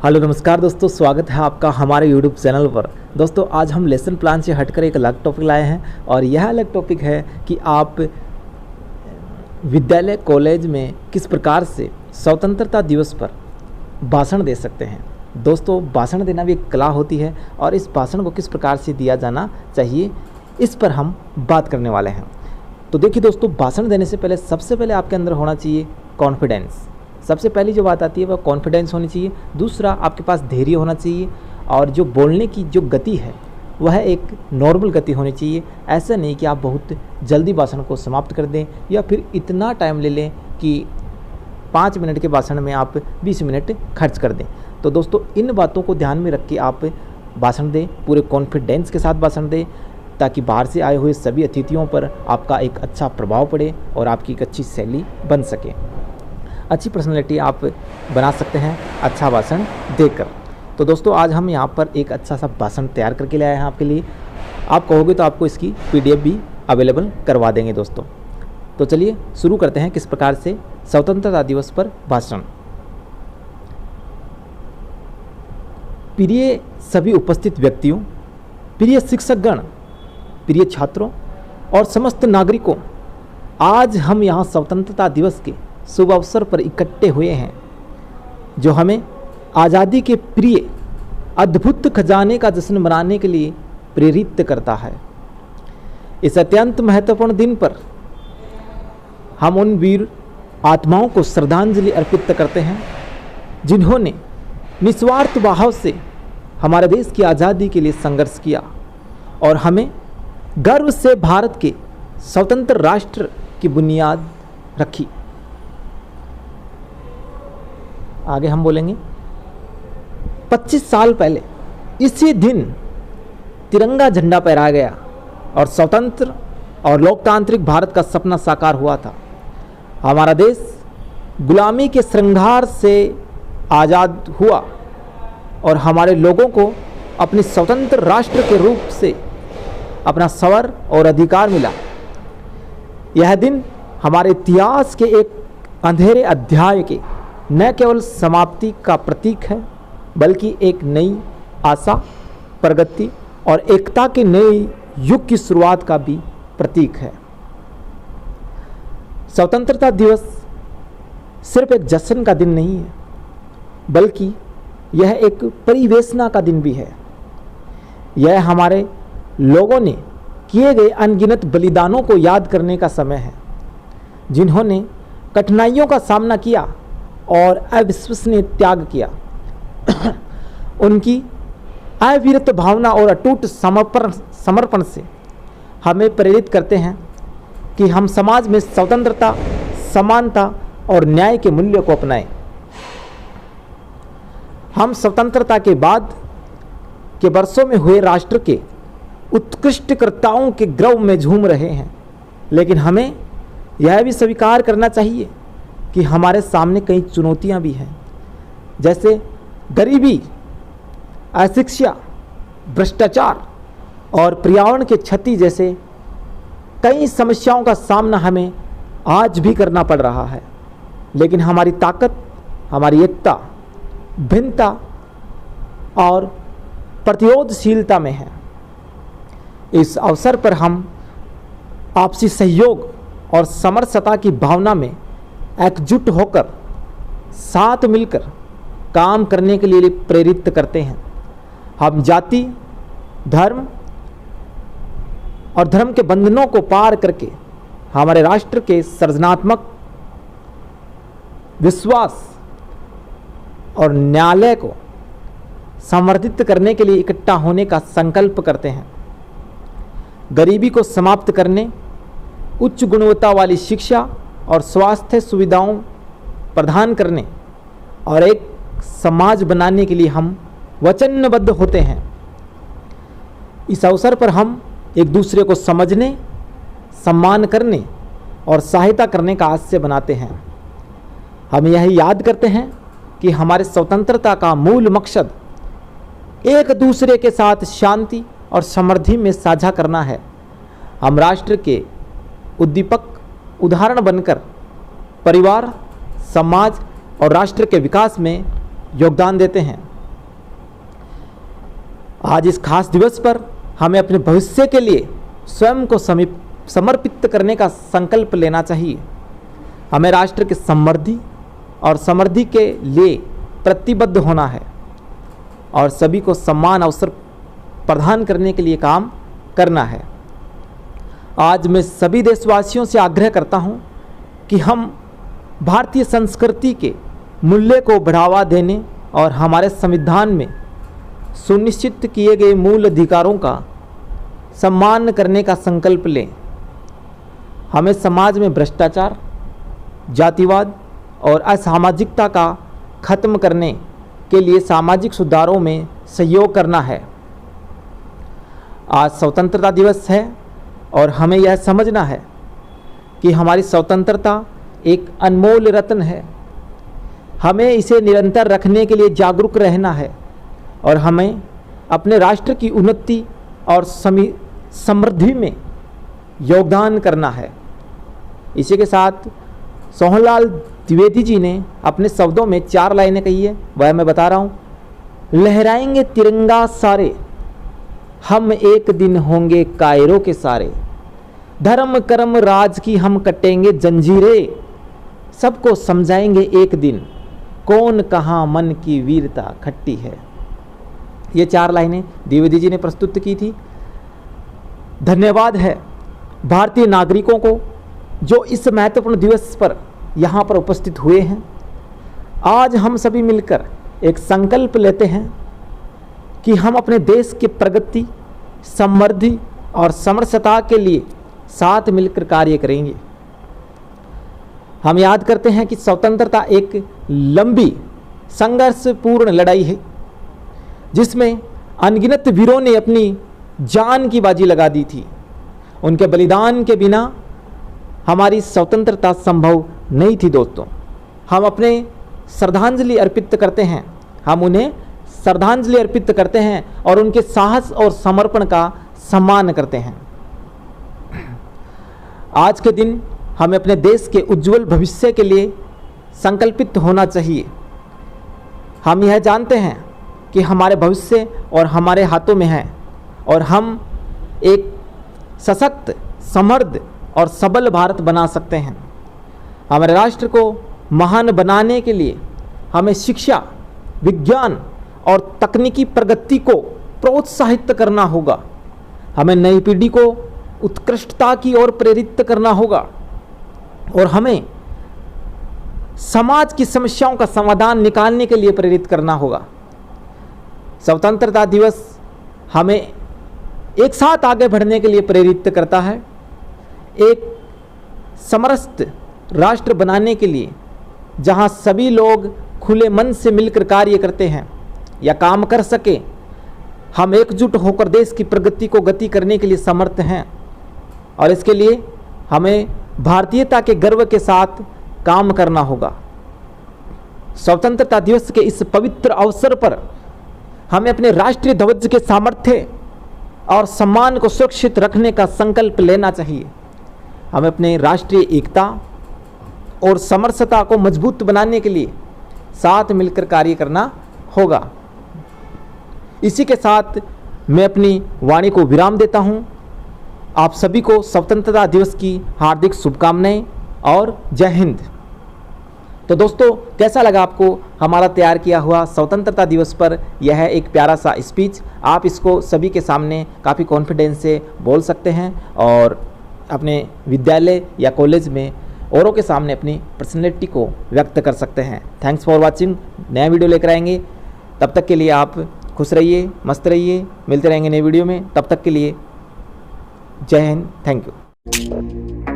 Hello नमस्कार दोस्तों, स्वागत है आपका हमारे YouTube चैनल पर। दोस्तों आज हम लेसन प्लान से हटकर एक अलग टॉपिक लाए हैं और यह अलग टॉपिक है कि आप विद्यालय कॉलेज में किस प्रकार से स्वतंत्रता दिवस पर भाषण दे सकते हैं। दोस्तों भाषण देना भी एक कला होती है और इस भाषण को किस प्रकार से दिया जाना चाहिए इस पर हम बात करने वाले हैं। तो देखिए दोस्तों, भाषण देने से पहले सबसे पहले आपके अंदर होना चाहिए कॉन्फिडेंस। सबसे पहली जो बात आती है वह कॉन्फिडेंस होनी चाहिए। दूसरा, आपके पास धैर्य होना चाहिए और जो बोलने की जो गति है वह एक नॉर्मल गति होनी चाहिए। ऐसा नहीं कि आप बहुत जल्दी भाषण को समाप्त कर दें या फिर इतना टाइम ले लें कि 5 मिनट के भाषण में आप 20 मिनट खर्च कर दें। तो दोस्तों इन बातों को ध्यान में रख के आप भाषण दें, पूरे कॉन्फिडेंस के साथ भाषण दें ताकि बाहर से आए हुए सभी अतिथियों पर आपका एक अच्छा प्रभाव पड़े और आपकी एक अच्छी शैली बन सके। अच्छी पर्सनैलिटी आप बना सकते हैं अच्छा भाषण देकर। तो दोस्तों आज हम यहाँ पर एक अच्छा सा भाषण तैयार करके ले आए हैं आपके लिए। आप कहोगे तो आपको इसकी PDF भी अवेलेबल करवा देंगे दोस्तों। तो चलिए शुरू करते हैं किस प्रकार से स्वतंत्रता दिवस पर भाषण। प्रिय सभी उपस्थित व्यक्तियों, प्रिय शिक्षकगण, प्रिय छात्रों और समस्त नागरिकों, आज हम यहाँ स्वतंत्रता दिवस के शुभ अवसर पर इकट्ठे हुए हैं जो हमें आज़ादी के प्रिय अद्भुत खजाने का जश्न मनाने के लिए प्रेरित करता है। इस अत्यंत महत्वपूर्ण दिन पर हम उन वीर आत्माओं को श्रद्धांजलि अर्पित करते हैं जिन्होंने निस्वार्थ भाव से हमारे देश की आज़ादी के लिए संघर्ष किया और हमें गर्व से भारत के स्वतंत्र राष्ट्र की बुनियाद रखी। आगे हम बोलेंगे 25 साल पहले इसी दिन तिरंगा झंडा फहराया गया और स्वतंत्र और लोकतांत्रिक भारत का सपना साकार हुआ था। हमारा देश गुलामी के श्रृंगार से आज़ाद हुआ और हमारे लोगों को अपने स्वतंत्र राष्ट्र के रूप से अपना स्वर और अधिकार मिला। यह दिन हमारे इतिहास के एक अंधेरे अध्याय के न केवल समाप्ति का प्रतीक है बल्कि एक नई आशा, प्रगति और एकता के नए युग की शुरुआत का भी प्रतीक है। स्वतंत्रता दिवस सिर्फ एक जश्न का दिन नहीं है बल्कि यह एक परिवेशना का दिन भी है। यह हमारे लोगों ने किए गए अनगिनत बलिदानों को याद करने का समय है जिन्होंने कठिनाइयों का सामना किया और अविश्वसनीय त्याग किया। उनकी अविरत भावना और अटूट समर्पण से हमें प्रेरित करते हैं कि हम समाज में स्वतंत्रता, समानता और न्याय के मूल्यों को अपनाएं। हम स्वतंत्रता के बाद के वर्षों में हुए राष्ट्र के उत्कृष्टकर्ताओं के गौरव में झूम रहे हैं, लेकिन हमें यह भी स्वीकार करना चाहिए कि हमारे सामने कई चुनौतियां भी हैं, जैसे गरीबी, अशिक्षा, भ्रष्टाचार और पर्यावरण के क्षति जैसे कई समस्याओं का सामना हमें आज भी करना पड़ रहा है। लेकिन हमारी ताकत हमारी एकता, भिन्नता और प्रतिरोधशीलता में है। इस अवसर पर हम आपसी सहयोग और समरसता की भावना में एकजुट होकर साथ मिलकर काम करने के लिए प्रेरित करते हैं। हम जाति, धर्म और धर्म के बंधनों को पार करके हमारे राष्ट्र के सृजनात्मक विश्वास और न्याय को संवर्धित करने के लिए इकट्ठा होने का संकल्प करते हैं। गरीबी को समाप्त करने, उच्च गुणवत्ता वाली शिक्षा और स्वास्थ्य सुविधाओं प्रदान करने और एक समाज बनाने के लिए हम वचनबद्ध होते हैं। इस अवसर पर हम एक दूसरे को समझने, सम्मान करने और सहायता करने का आशय बनाते हैं। हम यह याद करते हैं कि हमारे स्वतंत्रता का मूल मकसद एक दूसरे के साथ शांति और समृद्धि में साझा करना है। हम राष्ट्र के उद्दीपक उदाहरण बनकर परिवार, समाज और राष्ट्र के विकास में योगदान देते हैं। आज इस खास दिवस पर हमें अपने भविष्य के लिए स्वयं को समर्पित करने का संकल्प लेना चाहिए। हमें राष्ट्र की समृद्धि के लिए प्रतिबद्ध होना है और सभी को समान अवसर प्रदान करने के लिए काम करना है। आज मैं सभी देशवासियों से आग्रह करता हूं कि हम भारतीय संस्कृति के मूल्य को बढ़ावा देने और हमारे संविधान में सुनिश्चित किए गए मूल अधिकारों का सम्मान करने का संकल्प लें। हमें समाज में भ्रष्टाचार, जातिवाद और असामाजिकता का खत्म करने के लिए सामाजिक सुधारों में सहयोग करना है। आज स्वतंत्रता दिवस है और हमें यह समझना है कि हमारी स्वतंत्रता एक अनमोल रत्न है। हमें इसे निरंतर रखने के लिए जागरूक रहना है और हमें अपने राष्ट्र की उन्नति और समृद्धि में योगदान करना है। इसी के साथ सोहनलाल द्विवेदी जी ने अपने शब्दों में 4 लाइनें कही है, वह मैं बता रहा हूँ। लहराएंगे तिरंगा सारे, हम एक दिन होंगे कायरों के सारे, धर्म कर्म राज की हम कटेंगे जंजीरें, सबको समझाएंगे एक दिन, कौन कहाँ मन की वीरता खट्टी है। ये 4 लाइनें द्विवेदी जी ने प्रस्तुत की थी। धन्यवाद है भारतीय नागरिकों को जो इस महत्वपूर्ण दिवस पर यहाँ पर उपस्थित हुए हैं। आज हम सभी मिलकर एक संकल्प लेते हैं कि हम अपने देश की प्रगति, समृद्धि और समरसता के लिए साथ मिलकर कार्य करेंगे। हम याद करते हैं कि स्वतंत्रता एक लंबी संघर्षपूर्ण लड़ाई है जिसमें अनगिनत वीरों ने अपनी जान की बाजी लगा दी थी। उनके बलिदान के बिना हमारी स्वतंत्रता संभव नहीं थी। दोस्तों, हम अपने श्रद्धांजलि अर्पित करते हैं, हम उन्हें श्रद्धांजलि अर्पित करते हैं और उनके साहस और समर्पण का सम्मान करते हैं। आज के दिन हमें अपने देश के उज्जवल भविष्य के लिए संकल्पित होना चाहिए। हम यह जानते हैं कि हमारे भविष्य और हमारे हाथों में है और हम एक सशक्त, समृद्ध और सबल भारत बना सकते हैं। हमारे राष्ट्र को महान बनाने के लिए हमें शिक्षा, विज्ञान और तकनीकी प्रगति को प्रोत्साहित करना होगा। हमें नई पीढ़ी को उत्कृष्टता की ओर प्रेरित करना होगा और हमें समाज की समस्याओं का समाधान निकालने के लिए प्रेरित करना होगा। स्वतंत्रता दिवस हमें एक साथ आगे बढ़ने के लिए प्रेरित करता है। एक समरसत राष्ट्र बनाने के लिए जहां सभी लोग खुले मन से मिलकर कार्य करते हैं या काम कर सके, हम एकजुट होकर देश की प्रगति को गति करने के लिए समर्थ हैं और इसके लिए हमें भारतीयता के गर्व के साथ काम करना होगा। स्वतंत्रता दिवस के इस पवित्र अवसर पर हमें अपने राष्ट्रीय ध्वज के सामर्थ्य और सम्मान को सुरक्षित रखने का संकल्प लेना चाहिए। हमें अपने राष्ट्रीय एकता और समरसता को मजबूत बनाने के लिए साथ मिलकर कार्य करना होगा। इसी के साथ मैं अपनी वाणी को विराम देता हूँ। आप सभी को स्वतंत्रता दिवस की हार्दिक शुभकामनाएं और जय हिंद। तो दोस्तों, कैसा लगा आपको हमारा तैयार किया हुआ स्वतंत्रता दिवस पर यह एक प्यारा सा स्पीच? आप इसको सभी के सामने काफ़ी कॉन्फिडेंस से बोल सकते हैं और अपने विद्यालय या कॉलेज में औरों के सामने अपनी पर्सनैलिटी को व्यक्त कर सकते हैं। Thanks for watching. नया वीडियो लेकर आएंगे, तब तक के लिए आप खुश रहिए, मस्त रहिए। मिलते रहेंगे नए वीडियो में, तब तक के लिए जय हिंद। Thank you.